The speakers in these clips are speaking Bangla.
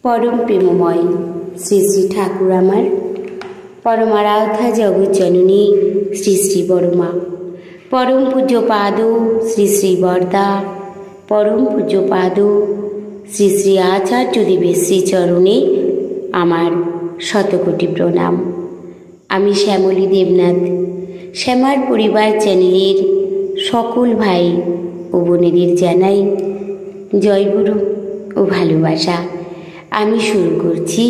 পরম প্রেমময় শ্রী শ্রী ঠাকুর আমার পরমারাধ্যা জগৎ জননী শ্রী শ্রী বড়মা, পরম পূজ্য পাদ শ্রী শ্রী বরদা, পরম পূজ্য পাদ শ্রী শ্রী আচার্য দেবের শ্রীচরণে আমার শতকোটি প্রণাম। আমি শ্যামলী দেবনাথ, শ্যামার পরিবার চ্যানেলের সকল ভাই ও বোনেদের জানাই জয়গুরু ও ভালোবাসা। আমি শুরু করছি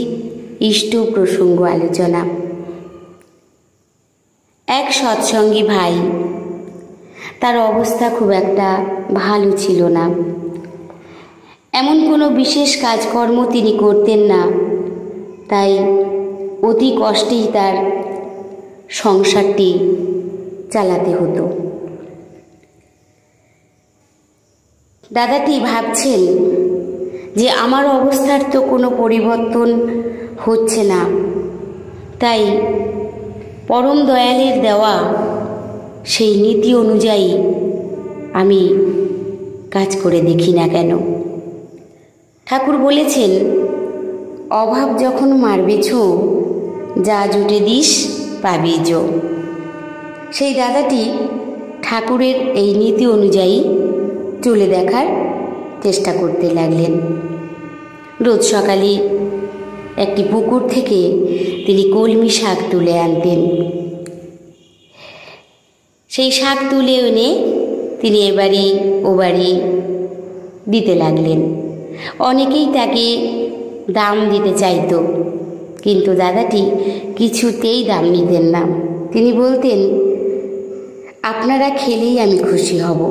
ইষ্ট প্রসঙ্গ আলোচনা। এক সৎসঙ্গী ভাই, তার অবস্থা খুব একটা ভালো ছিল না। এমন কোনো বিশেষ কাজকর্ম তিনি করতেন না, তাই অতি কষ্টেই তার সংসারটি চালাতে হতো। দাদাটি ভাবছেন যে আমার অবস্থার তো কোনো পরিবর্তন হচ্ছে না, তাই পরম দয়ালের দেওয়া সেই নীতি অনুযায়ী আমি কাজ করে দেখি না কেন। ঠাকুর বলেছেন, অভাব যখন মারবে ছো, যা জুটে দিস পাবি জো। সেই দাদাটি ঠাকুরের এই নীতি অনুযায়ী চলে দেখার চেষ্টা করতে লাগলেন। রোজ সকালে একটি পুকুর থেকে তিনি কলমি শাক তুলে আনতেন। সেই শাক তুলে এনে তিনি এ বাড়ি ও বাড়ি দিতে লাগলেন। অনেকেই তাকে দাম দিতে চাইত, কিন্তু দাদাটি কিছুতেই দাম নিতেন না। তিনি বলতেন, আপনারা খেলেই আমি খুশি হব।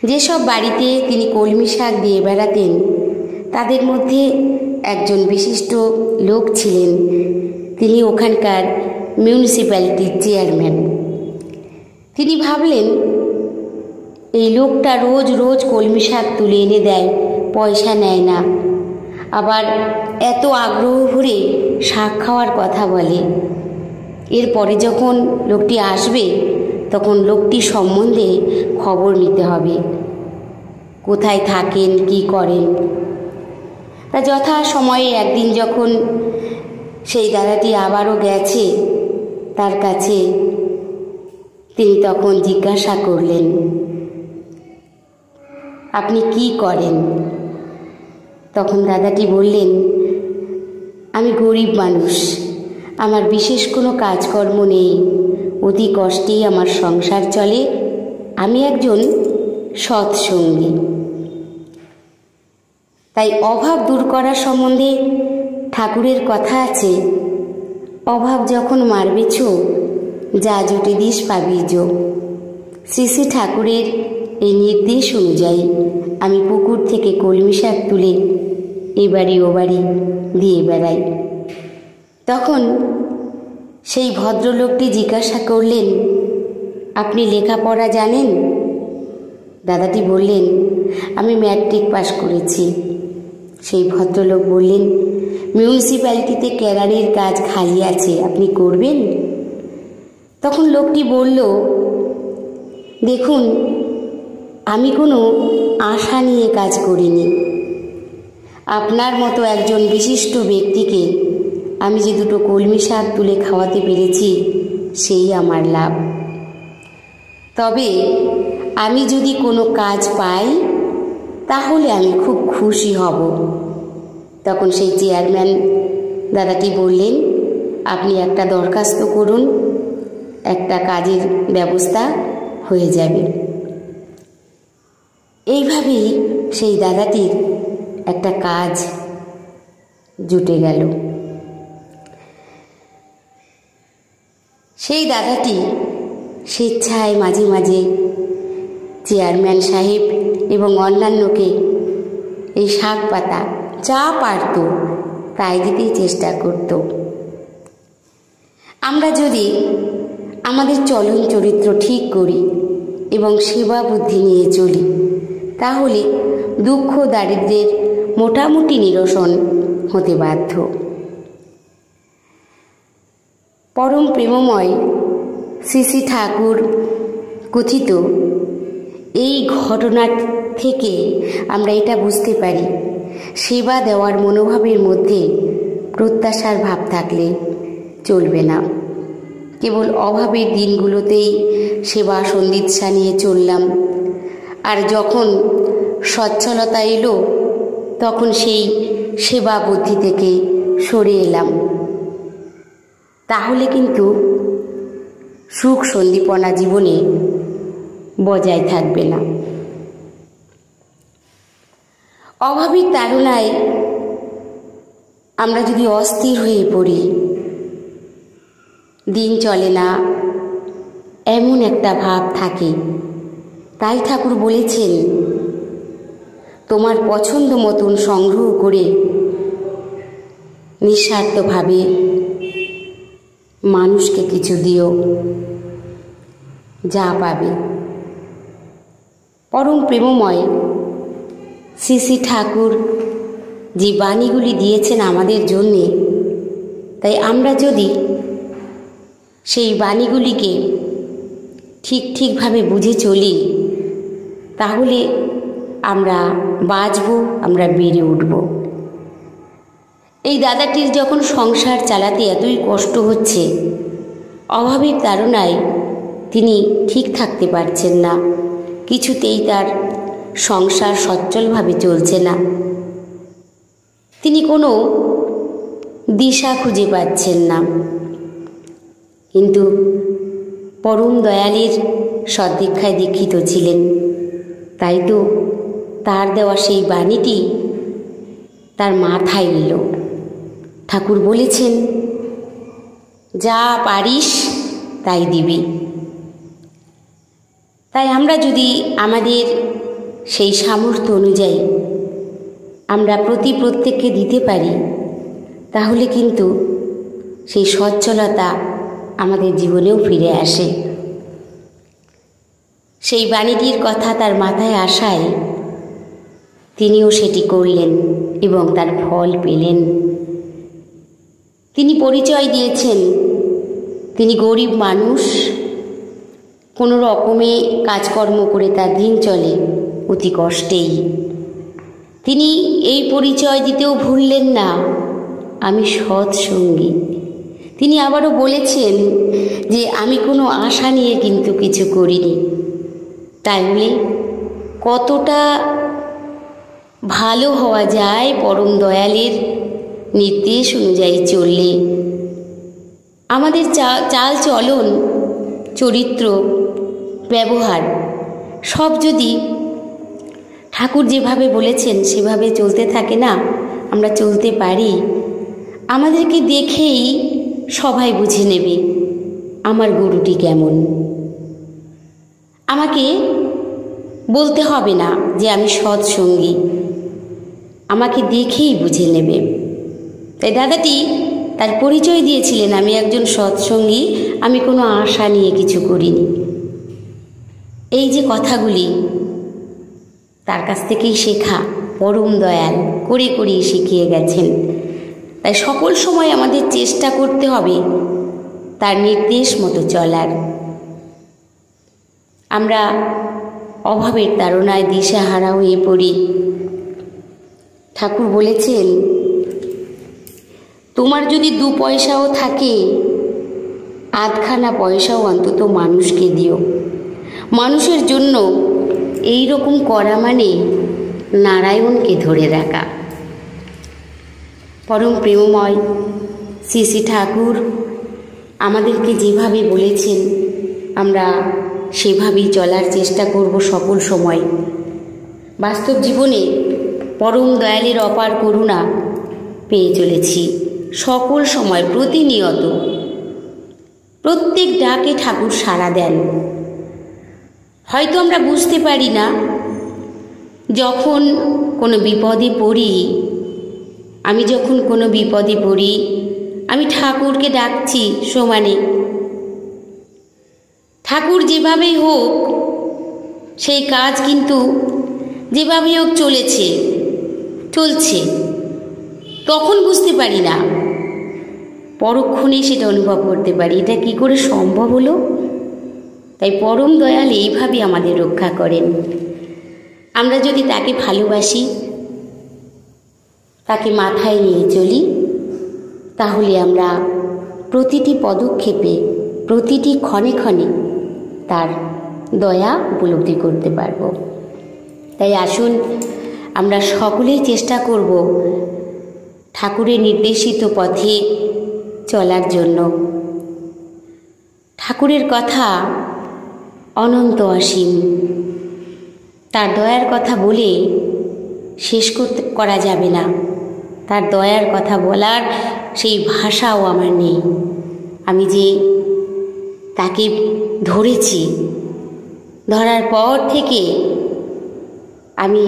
যেসব বাড়িতে তিনি কলমি শাক দিয়ে বেড়াতেন, তাদের মধ্যে একজন বিশিষ্ট লোক ছিলেন। তিনি ওখানকার মিউনিসিপ্যালিটির চেয়ারম্যান। তিনি ভাবলেন, এই লোকটা রোজ রোজ কলমি শাক তুলে এনে দেয়, পয়সা নেয় না, আবার এত আগ্রহ ভরে শাক খাওয়ার কথা বলে। এরপরে যখন লোকটি আসবে, তখন লোকটি সম্বন্ধে খবর নিতে হবে, কোথায় থাকেন, কি করেন। তা যথা সময়ে একদিন যখন সেই দাদাটি আবারও গেছে তার কাছে, তিনি তখন জিজ্ঞাসা করলেন, আপনি কি করেন? তখন দাদাটি বললেন, আমি গরিব মানুষ, আমার বিশেষ কোনো কাজকর্ম নেই, অতি কষ্টেই আমার সংসার চলে, আমি একজন সৎসঙ্গী। তাই অভাব দূর করার সম্বন্ধে ঠাকুরের কথা আছে, অভাব যখন মারবে ছো, যা জুটে দিস পাবি জো। শ্রী শ্রী ঠাকুরের এই নির্দেশ অনুযায়ী আমি পুকুর থেকে কলমি শাক তুলে এ বাড়ি ও বাড়ি দিয়ে বেড়াই। তখন সেই ভদ্রলোকটি জিজ্ঞাসা করলেন, আপনি লেখাপড়া জানেন? দাদাটি বললেন, আমি ম্যাট্রিক পাস করেছি। সেই ভদ্রলোক বললেন, মিউনিসিপ্যালিটিতে কেরানির কাজ খালি আছে, আপনি করবেন? তখন লোকটি বলল, দেখুন, আমি কোনো আশা নিয়ে কাজ করিনি। আপনার মতো একজন বিশিষ্ট ব্যক্তিকে আমি যে দুটো কলমি শাক তুলে খাওয়াতে পেরেছি, সেই আমার লাভ। তবে আমি যদি কোনো কাজ পাই, তাহলে আমি খুব খুশি হব। তখন সেই চেয়ারম্যান দাদাটি বললেন, আপনি একটা দরখাস্ত করুন, একটা কাজের ব্যবস্থা হয়ে যাবে। এইভাবেই সেই দাদাটির একটা কাজ জুটে গেল। সেই দাদাটি স্বেচ্ছায় মাঝে মাঝে চেয়ারম্যান সাহেব এবং অন্যান্যকে এই শাক পাতা যা পারত তাই দিতেই চেষ্টা করত। আমরা যদি আমাদের চলন চরিত্র ঠিক করি এবং সেবা বুদ্ধি নিয়ে চলি, তাহলে দুঃখ দারিদ্র্যের মোটামুটি নিরসন হতে বাধ্য। পরম প্রেমময় শ্রী শ্রী ঠাকুর কথিত এই ঘটনা থেকে আমরা এটা বুঝতে পারি সেবা দেওয়ার মনোভাবের মধ্যে প্রত্যাশার ভাব থাকলে চলবে না। কেবল অভাবের দিনগুলোতেই সেবা সন্দিচ্ছা নিয়ে চললাম, আর যখন সচ্ছলতা এলো তখন সেই সেবা বুদ্ধি থেকে সরে এলাম, তাহলে কিন্তু সুখ সন্দীপনা জীবনে বজায় থাকবে না। অভাবের তাড়নায় আমরা যদি অস্থির হয়ে পড়ি, দিন চলে না, এমন একটা ভাব থাকে। তাই ঠাকুর বলেছেন, তোমার পছন্দ মতন সংগ্রহ করে নিঃস্বার্থভাবে মানুষকে কিছু দিও, যা পাবে। পরম প্রেমময় শ্রী শ্রী ঠাকুর যে বাণীগুলি দিয়েছেন আমাদের জন্যে, তাই আমরা যদি সেই বাণীগুলিকে ঠিকভাবে বুঝে চলি, তাহলে আমরা বাঁচব, আমরা বেড়ে উঠব। এই দাদাটির যখন সংসার চালাতে এতই কষ্ট হচ্ছে, অভাবের তাড়নায় তিনি ঠিক থাকতে পারছেন না, কিছুতেই তার সংসার সচ্ছলভাবে চলছে না, তিনি কোনো দিশা খুঁজে পাচ্ছেন না। কিন্তু পরম দয়ালের সদ্দীক্ষায় দীক্ষিত ছিলেন, তাই তো তার দেওয়া সেই বাণীটি তার মাথায় এলো। ঠাকুর বলেছেন, যা পারিস তাই দিবি। তাই আমরা যদি আমাদের সেই সামর্থ্য অনুযায়ী আমরা প্রত্যেককে দিতে পারি, তাহলে কিন্তু সেই সচ্ছলতা আমাদের জীবনেও ফিরে আসে। সেই বাণীটির কথা তার মাথায় আসায় তিনিও সেটি করলেন এবং তার ফল পেলেন। তিনি পরিচয় দিয়েছেন তিনি গরিব মানুষ, কোনো রকমে কাজকর্ম করে তার দিন চলে অতি কষ্টেই। তিনি এই পরিচয় দিতেও ভুললেন না, আমি সৎসঙ্গী। তিনি আবারও বলেছেন যে আমি কোনো আশা নিয়ে কিন্তু কিছু করিনি। তাহলে কতটা ভালো হওয়া যায় পরম দয়ালের নির্দেশ অনুযায়ী চললে। আমাদের চাল চলন, চরিত্র, ব্যবহার সব যদি ঠাকুর যেভাবে বলেছেন সেভাবে চলতে থাকে না, আমরা চলতে পারি, আমাদেরকে দেখেই সবাই বুঝে নেবে আমার গুরুটি কেমন। আমাকে বলতে হবে না যে আমি সৎসঙ্গী, আমাকে দেখেই বুঝে নেবে। তাই দাদাটি তার পরিচয় দিয়েছিলেন, আমি একজন সৎসঙ্গী, আমি কোনো আশা নিয়ে কিছু করিনি। এই যে কথাগুলি তার কাছ থেকেই শেখা, পরম দয়াল করে শিখিয়ে গেছেন। তাই সকল সময় আমাদের চেষ্টা করতে হবে তার নির্দেশ মতো চলার। আমরা অভাবের তাড়নায় দিশাহারা হয়ে পড়ি। ঠাকুর বলেছেন, তোমার যদি 2 পয়সাও থাকে, আধখানা পয়সাও অন্তত মানুষকে দিও। মানুষের জন্য এই রকম করা মানে নারায়ণকে ধরে রাখা। পরম প্রেমময় শ্রী শ্রী ঠাকুর আমাদেরকে যেভাবে বলেছেন, আমরা সেভাবেই চলার চেষ্টা করব সকল সময়। বাস্তব জীবনে পরম দয়ালের অপার করুণা পেয়ে চলেছি সকল সময়, প্রতিনিয়ত। প্রত্যেক ডাকে ঠাকুর সাড়া দেন। হয়তো আমরা বুঝতে পারি না, যখন কোনো বিপদে পড়ি, আমি যখন কোনো বিপদে পড়ি, আমি ঠাকুরকে ডাকছি সমানে। ঠাকুর যেভাবেই হোক সেই কাজ কিন্তু যেভাবেই হোক চলছে, তখন বুঝতে পারি না, পরক্ষণে সেটা অনুভব করতে পারি, এটা কি করে সম্ভব হলো। তাই পরম দয়াল এইভাবে আমাদের রক্ষা করেন। আমরা যদি তাকে ভালোবাসি, তাকে মাথায় নিয়ে চলি, তাহলে আমরা প্রতিটি পদক্ষেপে, প্রতিটি ক্ষণে ক্ষণে তার দয়া উপলব্ধি করতে পারব। তাই আসুন আমরা সকলেই চেষ্টা করব ঠাকুরের নির্দেশিত পথে চলার জন্য। ঠাকুরের কথা অনন্ত অসীম, তার দয়ার কথা বলে শেষ করা যাবে না। তার দয়ার কথা বলার সেই ভাষাও আমার নেই। আমি যে তাকে ধরেছি, ধরার পর থেকে আমি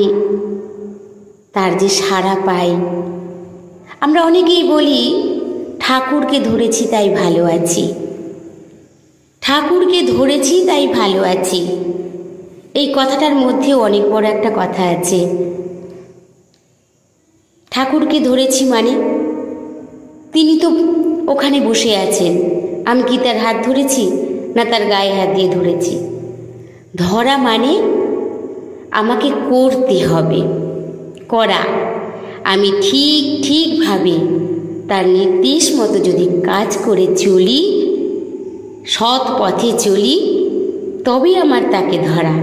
তার যে সাড়া পাই। আমরা অনেকেই বলি ঠাকুরকে ধরেছি তাই ভালো আছি, ঠাকুরকে ধরেছি তাই ভালো আছি। এই কথাটার মধ্যেও অনেক বড় একটা কথা আছে। ঠাকুরকে ধরেছি মানে তিনি তো ওখানে বসে আছেন, আমি কি তার হাত ধরেছি না তার গায়ে হাত দিয়ে ধরেছি? ধরা মানে আমাকে করতে হবে, করা। আমি ঠিকভাবে তার নির্দেশ মতো যদি কাজ করে চলি, সৎ পথে চলি, তবেই আমার তাকে ধরা,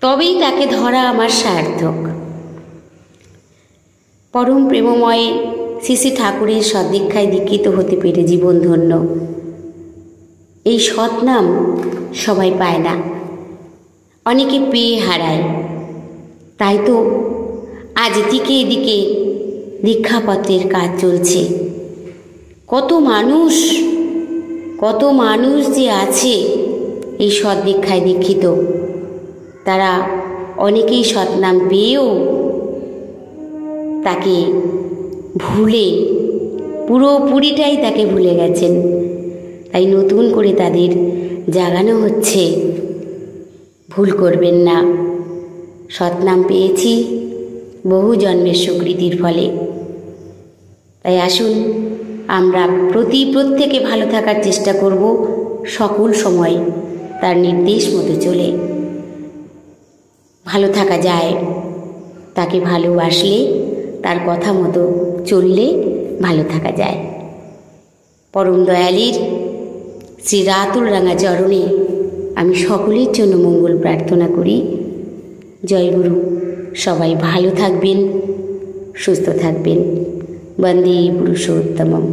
তবেই তাকে ধরা আমার সার্থক। পরম প্রেমময় শ্রী শ্রী ঠাকুরের সদ্দীক্ষায় দীক্ষিত হতে পেরে জীবন ধন্য। এই সৎ নাম সবাই পায় না, অনেকে পেয়ে হারায়। তাই তো আজ দিকে এদিকে দীক্ষাপত্রের কাজ চলছে। কত মানুষ যে আছে এই সদ্দীক্ষায় দীক্ষিত, তারা অনেকেই সৎনাম পেয়েও তাকে ভুলে, পুরোপুরিটাই তাকে ভুলে গেছেন। তাই নতুন করে তাদের জাগানো হচ্ছে, ভুল করবেন না। সৎনাম পেয়েছি বহু জন্মের সুকৃতির ফলে। তাই আসুন আমরা প্রত্যেকে ভালো থাকার চেষ্টা করব, সকল সময় তার নির্দেশ মতো চলে। ভালো থাকা যায়, তাকে ভালোবাসলে, তার কথা মতো চললে ভালো থাকা যায়। পরম দয়ালীর শ্রী রাতুল রাঙা চরণে আমি সকলের জন্য মঙ্গল প্রার্থনা করি। জয় গুরু। সবাই ভালো থাকবেন, সুস্থ থাকবেন। বন্দে পুরুষোত্তমম।